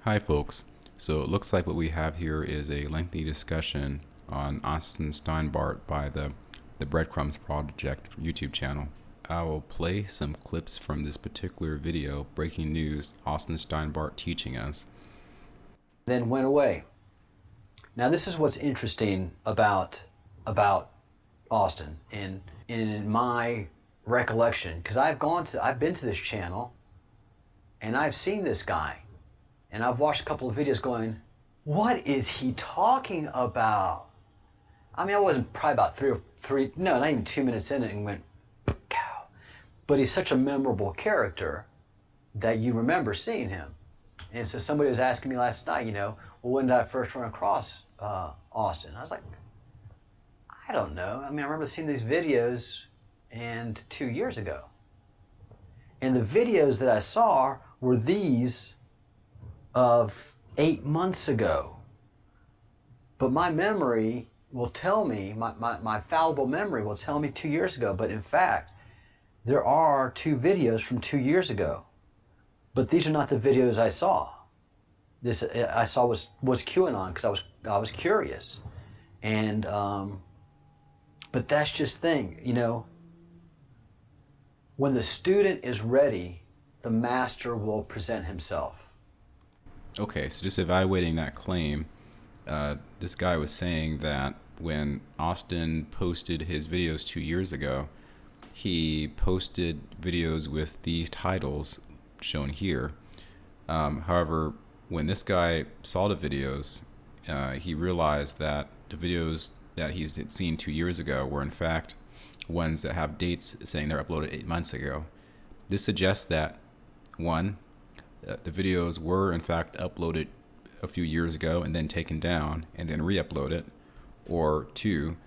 Hi folks, so it looks like what we have here is a lengthy discussion on Austin Steinbart by the Breadcrumbs Project YouTube channel. I will play some clips from this particular video, breaking news, Austin Steinbart teaching us. Then went away. Now this is what's interesting about Austin in my recollection, because I've been to this channel and I've seen this guy. And I've watched a couple of videos going, what is he talking about? I mean, I wasn't probably about not even 2 minutes in it and went, cow. But he's such a memorable character that you remember seeing him. And so somebody was asking me last night, well, when did I first run across Austin? I was like, I don't know. I mean, I remember seeing these videos 2 years ago. And the videos that I saw were these of 8 months ago. But my memory will tell me, my fallible memory will tell me 2 years ago. But in fact, there are 2 videos from 2 years ago. But these are not the videos I saw. This I saw was QAnon because I was curious. And but that's just thing, when the student is ready, the master will present himself. Okay, so just evaluating that claim, this guy was saying that when Austin posted his videos 2 years ago, he posted videos with these titles shown here. However, when this guy saw the videos, he realized that the videos that he's seen 2 years ago were in fact ones that have dates saying they're uploaded 8 months ago. This suggests that, one, the videos were in fact uploaded a few years ago and then taken down and then re-uploaded, or two,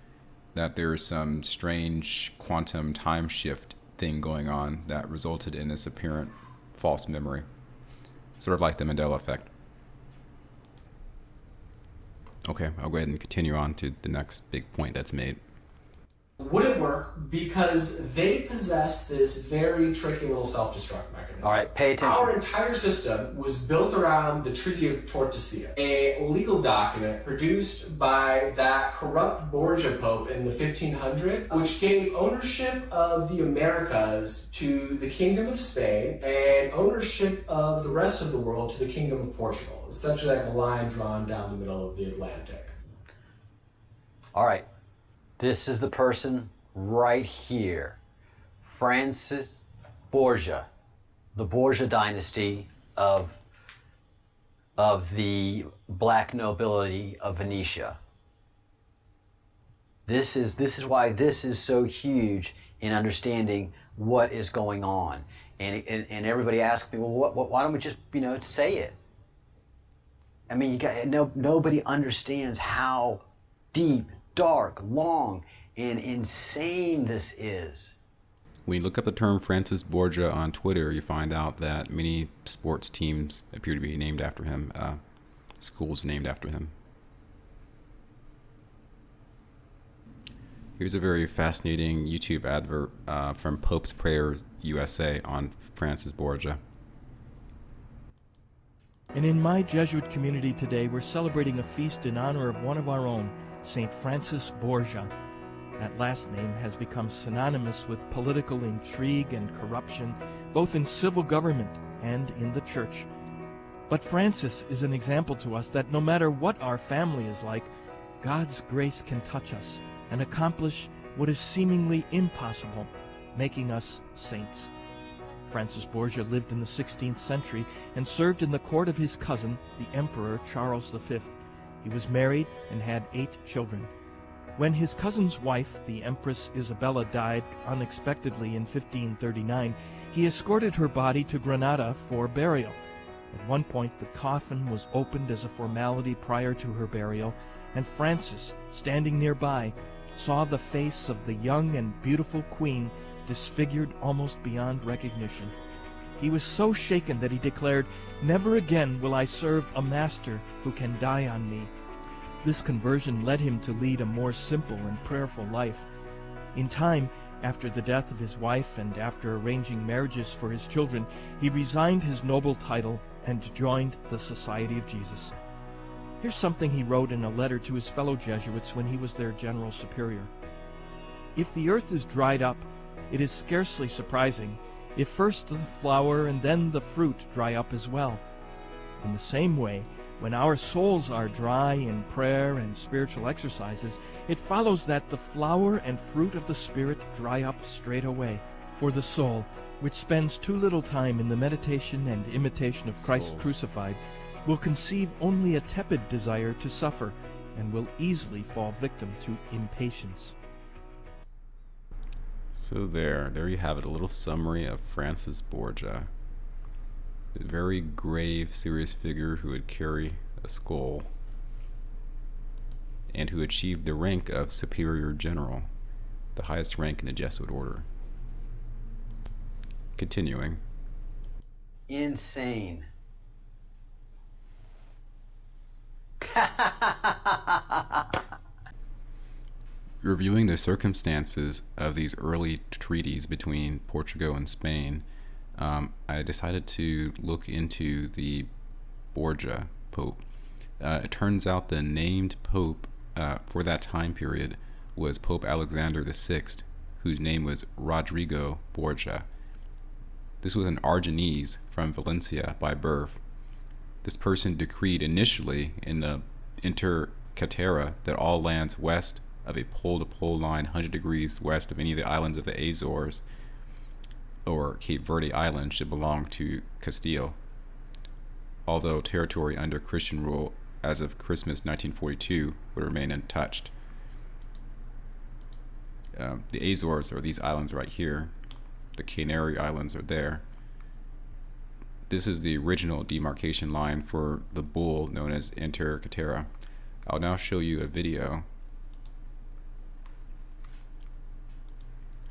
that there's some strange quantum time shift thing going on that resulted in this apparent false memory, sort of like the Mandela effect. Okay, I'll go ahead and continue on to the next big point that's made. Wouldn't work because they possess this very tricky little self-destruct mechanism. All right, pay attention. Our entire system was built around the Treat of Tordesillas, a legal document produced by that corrupt Borgia Pope in the 1500s, which gave ownership of the Americas to the Kingdom of Spain and ownership of the rest of the world to the Kingdom of Portugal. Essentially like a line drawn down the middle of the Atlantic. All right. This is the person right here, Francis Borgia, the Borgia dynasty of the black nobility of Venetia. This is why this is so huge in understanding what is going on. And everybody asks me, well, why don't we just say it? I mean, nobody understands how deep, dark, long, and insane this is. When you look up the term Francis Borgia on Twitter, you find out that many sports teams appear to be named after him, schools named after him. Here's a very fascinating YouTube advert from Pope's Prayers USA on Francis Borgia. And in my Jesuit community today, we're celebrating a feast in honor of one of our own, St. Francis Borgia. That last name has become synonymous with political intrigue and corruption, both in civil government and in the church. But Francis is an example to us that no matter what our family is like, God's grace can touch us and accomplish what is seemingly impossible, making us saints. Francis Borgia lived in the 16th century and served in the court of his cousin, the Emperor Charles V. He was married and had 8 children. When his cousin's wife, the Empress Isabella, died unexpectedly in 1539, he escorted her body to Granada for burial. At one point, the coffin was opened as a formality prior to her burial, and Francis, standing nearby, saw the face of the young and beautiful queen disfigured almost beyond recognition. He was so shaken that he declared, "Never again will I serve a master who can die on me." This conversion led him to lead a more simple and prayerful life. In time, After the death of his wife and after arranging marriages for his children, he resigned his noble title and joined the Society of Jesus. Here's something he wrote in a letter to his fellow Jesuits when he was their general superior. If the earth is dried up, it is scarcely surprising if first the flower and then the fruit dry up as well. In the same way, when our souls are dry in prayer and spiritual exercises, it follows that the flower and fruit of the Spirit dry up straight away. For the soul, which spends too little time in the meditation and imitation of Christ crucified, will conceive only a tepid desire to suffer and will easily fall victim to impatience. So there you have it, a little summary of Francis Borgia, a very grave, serious figure who would carry a skull and who achieved the rank of Superior General, the highest rank in the Jesuit order. Continuing. Insane. Reviewing the circumstances of these early treaties between Portugal and Spain, I decided to look into the Borgia Pope. It turns out the named Pope for that time period was Pope Alexander VI, whose name was Rodrigo Borgia. This was an Aragonese from Valencia by birth. This person decreed initially in the Inter Caetera that all lands west of a pole-to-pole line 100 degrees west of any of the islands of the Azores or Cape Verde Islands should belong to Castile, although territory under Christian rule as of Christmas 1942 would remain untouched. The Azores are these islands right here. The Canary Islands are there. This is the original demarcation line for the bull known as Inter Caetera. I'll now show you a video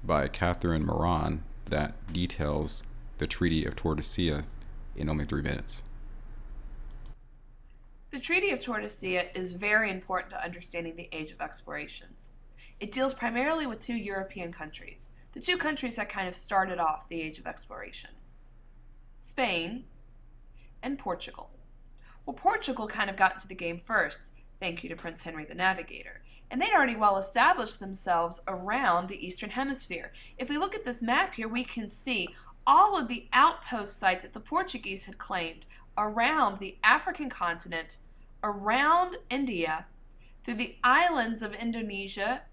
by Catherine Moran that details the Treaty of Tordesillas in only 3 minutes. The Treaty of Tordesillas is very important to understanding the Age of Explorations. It deals primarily with 2 European countries, the 2 countries that kind of started off the Age of Exploration: Spain and Portugal. Well, Portugal kind of got into the game first, thank you to Prince Henry the Navigator, and they'd already well established themselves around the Eastern Hemisphere. If we look at this map here, we can see all of the outpost sites that the Portuguese had claimed around the African continent, around India, through the islands of Indonesia,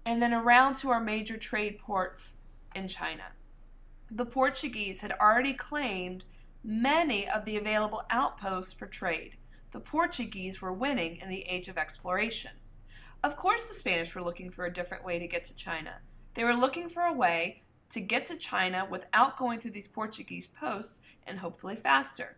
and then around to our major trade ports in China. The Portuguese had already claimed many of the available outposts for trade. The Portuguese were winning in the Age of Exploration. Of course, the Spanish were looking for a different way to get to China. They were looking for a way to get to China without going through these Portuguese posts, and hopefully faster.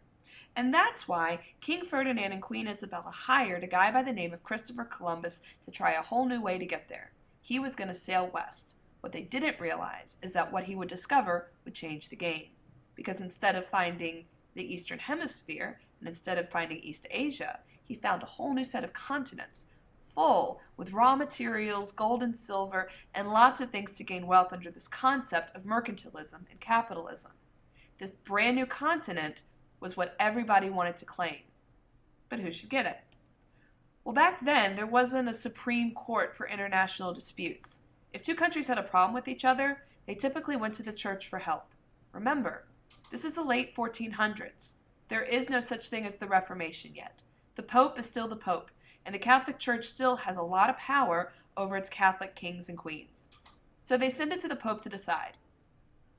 And that's why King Ferdinand and Queen Isabella hired a guy by the name of Christopher Columbus to try a whole new way to get there. He was going to sail west. What they didn't realize is that what he would discover would change the game. Because instead of finding the Eastern Hemisphere, and instead of finding East Asia, he found a whole new set of continents, full with raw materials, gold and silver, and lots of things to gain wealth under this concept of mercantilism and capitalism. This brand new continent was what everybody wanted to claim. But who should get it? Well, back then, there wasn't a Supreme Court for international disputes. If 2 countries had a problem with each other, they typically went to the church for help. Remember, this is the late 1400s. There is no such thing as the Reformation yet. The Pope is still the Pope, and the Catholic Church still has a lot of power over its Catholic kings and queens. So they send it to the Pope to decide.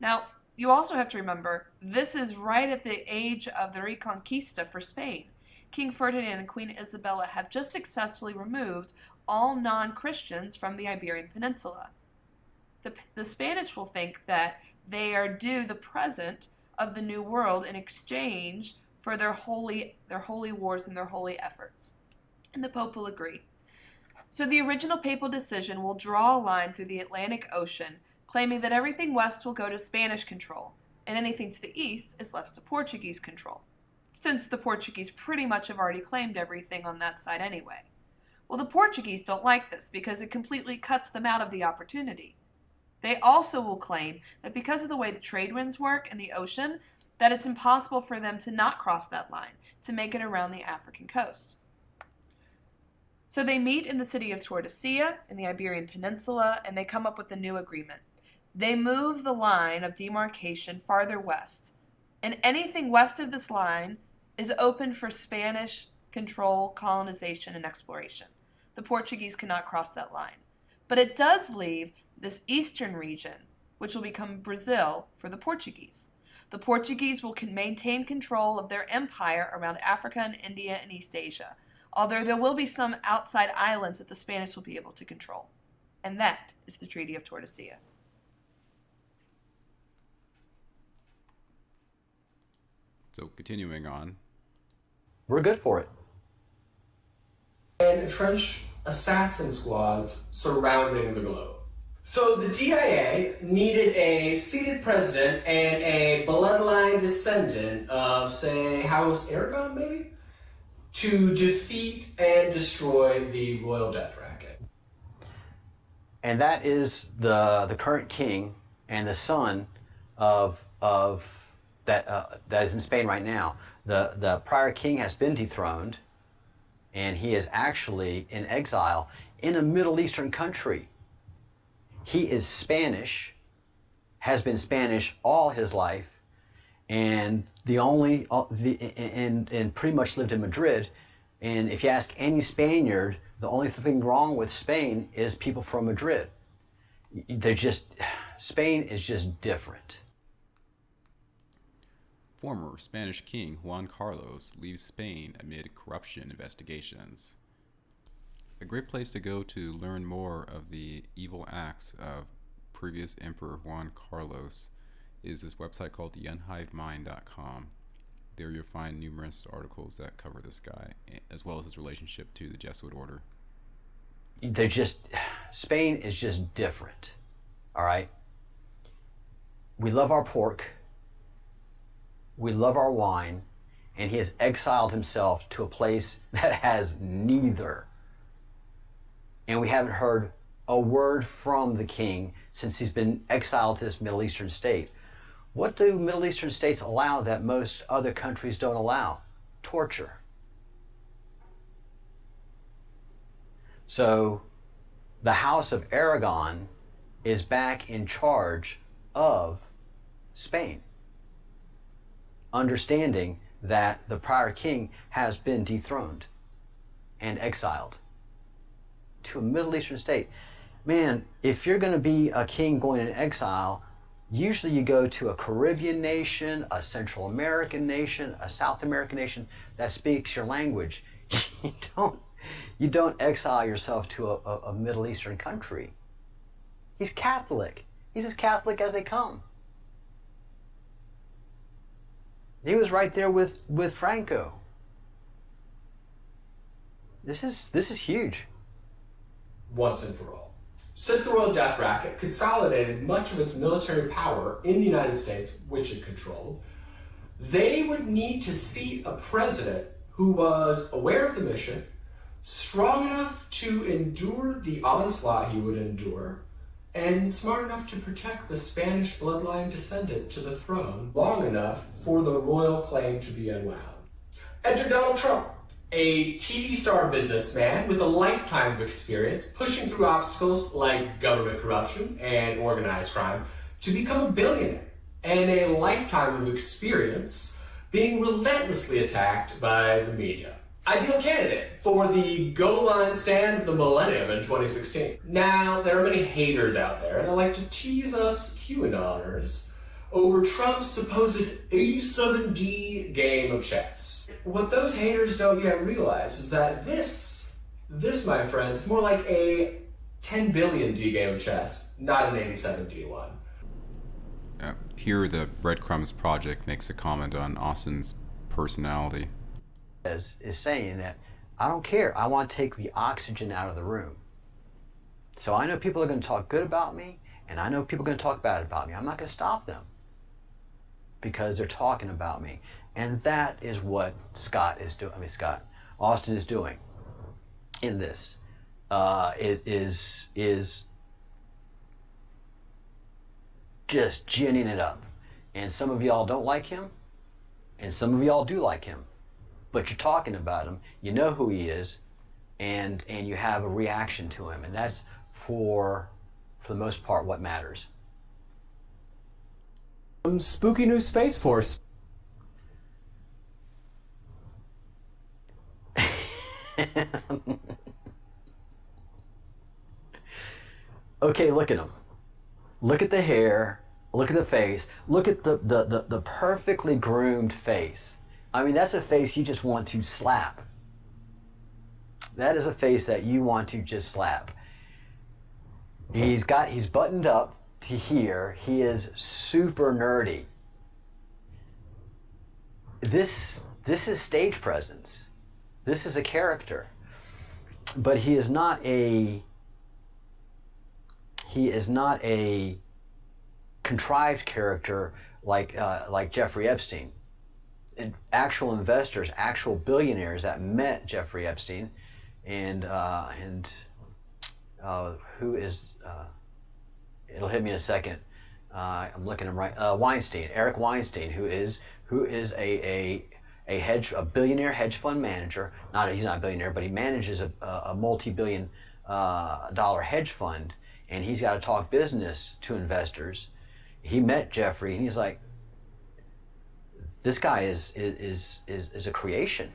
Now, you also have to remember, this is right at the age of the Reconquista for Spain. King Ferdinand and Queen Isabella have just successfully removed all non-Christians from the Iberian Peninsula. The Spanish will think that they are due the present of the New World in exchange for their holy wars and their holy efforts. And the Pope will agree. So the original papal decision will draw a line through the Atlantic Ocean, claiming that everything west will go to Spanish control, and anything to the east is left to Portuguese control, since the Portuguese pretty much have already claimed everything on that side anyway. Well, the Portuguese don't like this because it completely cuts them out of the opportunity. They also will claim that because of the way the trade winds work in the ocean, that it's impossible for them to not cross that line, to make it around the African coast. So they meet in the city of Tortosia in the Iberian Peninsula, and they come up with a new agreement. They move the line of demarcation farther west, and anything west of this line is open for Spanish control, colonization, and exploration. The Portuguese cannot cross that line. But it does leave this eastern region, which will become Brazil, for the Portuguese. The Portuguese will maintain control of their empire around Africa and India and East Asia, although there will be some outside islands that the Spanish will be able to control. And that is the Treaty of Tordesillas. So continuing on. We're good for it. And entrenched assassin squads surrounding the globe. So the DIA needed a seated president and a bloodline descendant of, say, House Aragon, maybe, to defeat and destroy the royal death racket. And that is the current king and the son of that is in Spain right now. The prior king has been dethroned, and he is actually in exile in a Middle Eastern country. He is Spanish, has been Spanish all his life, and and pretty much lived in Madrid. And if you ask any Spaniard, the only thing wrong with Spain is people from Madrid. Spain is just different. Former Spanish King Juan Carlos leaves Spain amid corruption investigations. A great place to go to learn more of the evil acts of previous Emperor Juan Carlos is this website called theunhivemind.com. There you'll find numerous articles that cover this guy, as well as his relationship to the Jesuit order. Spain is just different, all right? We love our pork, we love our wine, and he has exiled himself to a place that has neither. And we haven't heard a word from the king since he's been exiled to this Middle Eastern state. What do Middle Eastern states allow that most other countries don't allow? Torture. So the House of Aragon is back in charge of Spain, understanding that the prior king has been dethroned and exiled to a Middle Eastern state. Man, if you're going to be a king going in exile, usually you go to a Caribbean nation, a Central American nation, a South American nation that speaks your language. You don't exile yourself to a Middle Eastern country. He's Catholic. He's as Catholic as they come. He was right there with Franco. This is huge. Once and for all. Since the royal death racket consolidated much of its military power in the United States, which it controlled, they would need to seat a president who was aware of the mission, strong enough to endure the onslaught he would endure, and smart enough to protect the Spanish bloodline descendant to the throne long enough for the royal claim to be unwound. Enter Donald Trump, a TV star businessman with a lifetime of experience pushing through obstacles like government corruption and organized crime to become a billionaire, and a lifetime of experience being relentlessly attacked by the media. Ideal candidate for the goal line stand of the millennium in 2016. Now, there are many haters out there that like to tease us QAnoners over Trump's supposed 87D game of chess. What those haters don't yet realize is that this, my friends, is more like a 10 billion D game of chess, not an 87D one. Here, the Breadcrumbs project makes a comment on Austin's personality. Is saying that I don't care. I want to take the oxygen out of the room. So I know people are going to talk good about me, and I know people are going to talk bad about me. I'm not going to stop them because they're talking about me. And that is what Austin is doing in this. Is just ginning it up. And some of y'all don't like him, and some of y'all do like him. But you're talking about him, you know who he is, and you have a reaction to him. And that's, for the most part, what matters. Spooky new Space Force. Okay, look at him. Look at the hair. Look at the face. Look at the perfectly groomed face. I mean, that's a face you just want to slap. That is a face that you want to just slap. He's buttoned up to here. He is super nerdy. This is stage presence. This is a character. But he is not a contrived character like Jeffrey Epstein. And actual investors, actual billionaires that met Jeffrey Epstein, and who is it'll hit me in a second. I'm looking at him right. Weinstein, Eric Weinstein, who is a billionaire hedge fund manager. He's not a billionaire, but he manages a multi-billion dollar hedge fund, and he's got to talk business to investors. He met Jeffrey, and he's like, this guy is a creation.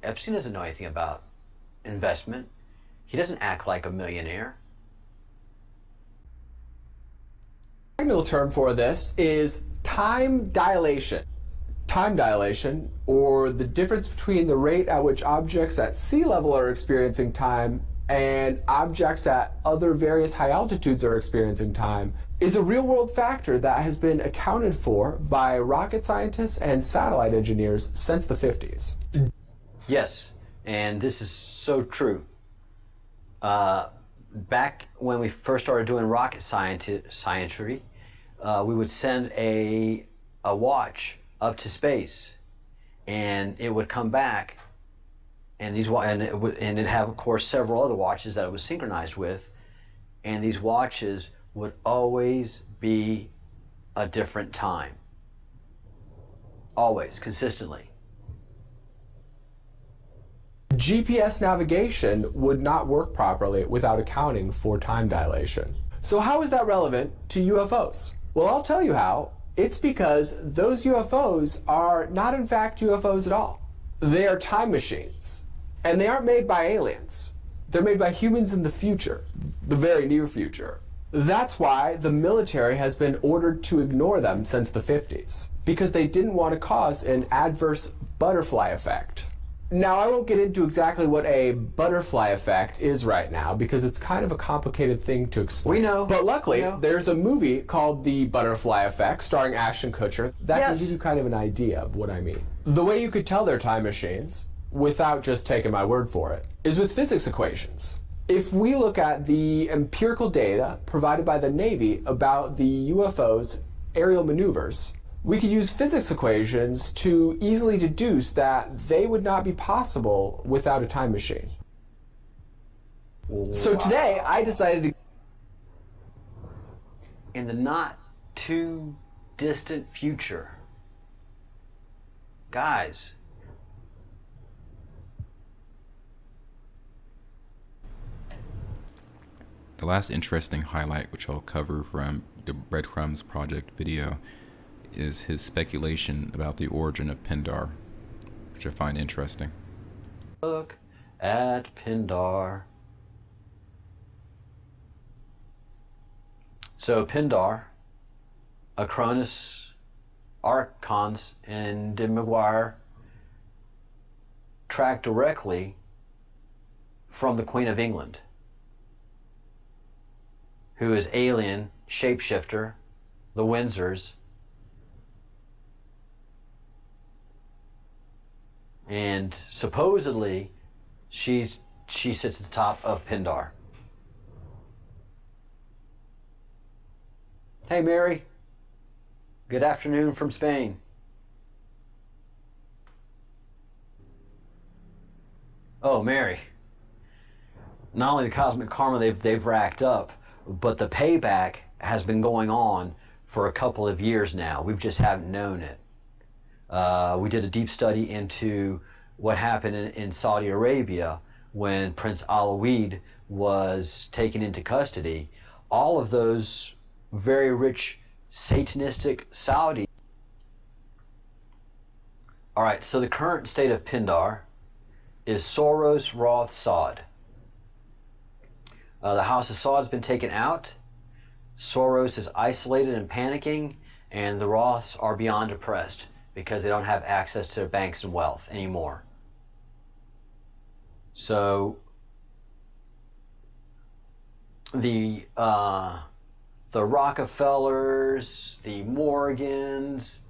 Epstein doesn't know anything about investment. He doesn't act like a millionaire. The technical term for this is time dilation. Time dilation, or the difference between the rate at which objects at sea level are experiencing time and objects at other various high altitudes are experiencing time, is a real-world factor that has been accounted for by rocket scientists and satellite engineers since the 50s. Yes, and this is so true. Back when we first started doing rocket scientry, we would send a watch up to space, and it would come back, and it'd have, of course, several other watches that it was synchronized with, and these watches would always be a different time. Always, consistently. GPS navigation would not work properly without accounting for time dilation. So how is that relevant to UFOs? Well, I'll tell you how. It's because those UFOs are not in fact UFOs at all. They are time machines. And they aren't made by aliens. They're made by humans in the future, the very near future. That's why the military has been ordered to ignore them since the 50s, because they didn't want to cause an adverse butterfly effect. Now, I won't get into exactly what a butterfly effect is right now, because it's kind of a complicated thing to explain. We know. But luckily, there's a movie called The Butterfly Effect, starring Ashton Kutcher, that can give you kind of an idea of what I mean. The way you could tell they're time machines, without just taking my word for it, is with physics equations. If we look at the empirical data provided by the Navy about the UFO's aerial maneuvers, we could use physics equations to easily deduce that they would not be possible without a time machine. Wow. So today, I decided to... In the not too distant future, guys, the last interesting highlight, which I'll cover from the Breadcrumbs project video, is his speculation about the origin of Pindar, which I find interesting. Look at Pindar. So Pindar, Acronis, Archons, and De Maguire track directly from the Queen of England, who is alien, shapeshifter, the Windsors, and supposedly she sits at the top of Pindar. Hey Mary, good afternoon from Spain. Oh Mary, not only the cosmic karma they've racked up, but the payback has been going on for a couple of years now. We just haven't known it. We did a deep study into what happened in Saudi Arabia when Prince Alawid was taken into custody. All of those very rich Satanistic Saudi. All right, so the current state of Pindar is Soros, Roth, Saud. The House of Saud has been taken out. Soros is isolated and panicking, and the Roths are beyond depressed because they don't have access to their banks and wealth anymore. So the Rockefellers, the Morgans,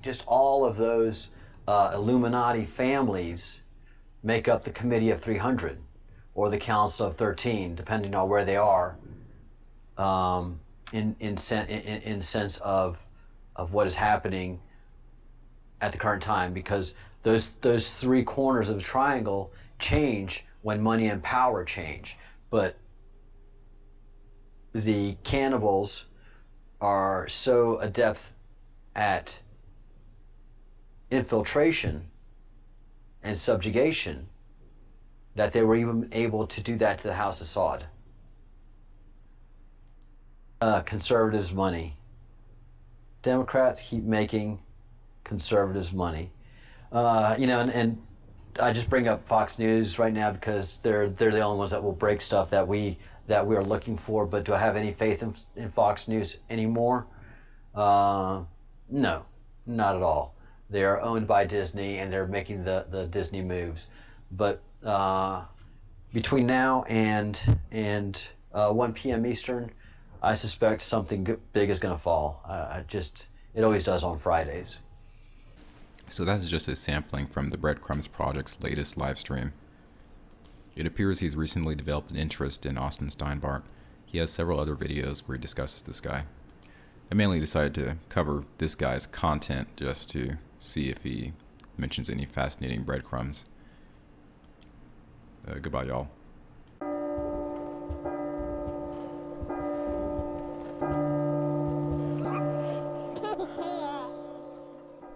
just all of those Illuminati families make up the Committee of 300 or the Council of 13, depending on where they are, in sense of what is happening at the current time, because those three corners of the triangle change when money and power change. But the cannibals are so adept at infiltration and subjugation that they were even able to do that to the House of Saud. Conservatives' money. Democrats keep making conservatives' money. And I just bring up Fox News right now because they're the only ones that will break stuff that we are looking for. But do I have any faith in Fox News anymore? No, not at all. They are owned by Disney, and they're making the Disney moves. But between now and 1 p.m. Eastern, I suspect something big is going to fall. It always does on Fridays. So that is just a sampling from the Breadcrumbs project's latest live stream. It appears he's recently developed an interest in Austin Steinbart. He has several other videos where he discusses this guy. I mainly decided to cover this guy's content just to see if he mentions any fascinating breadcrumbs. Goodbye, y'all.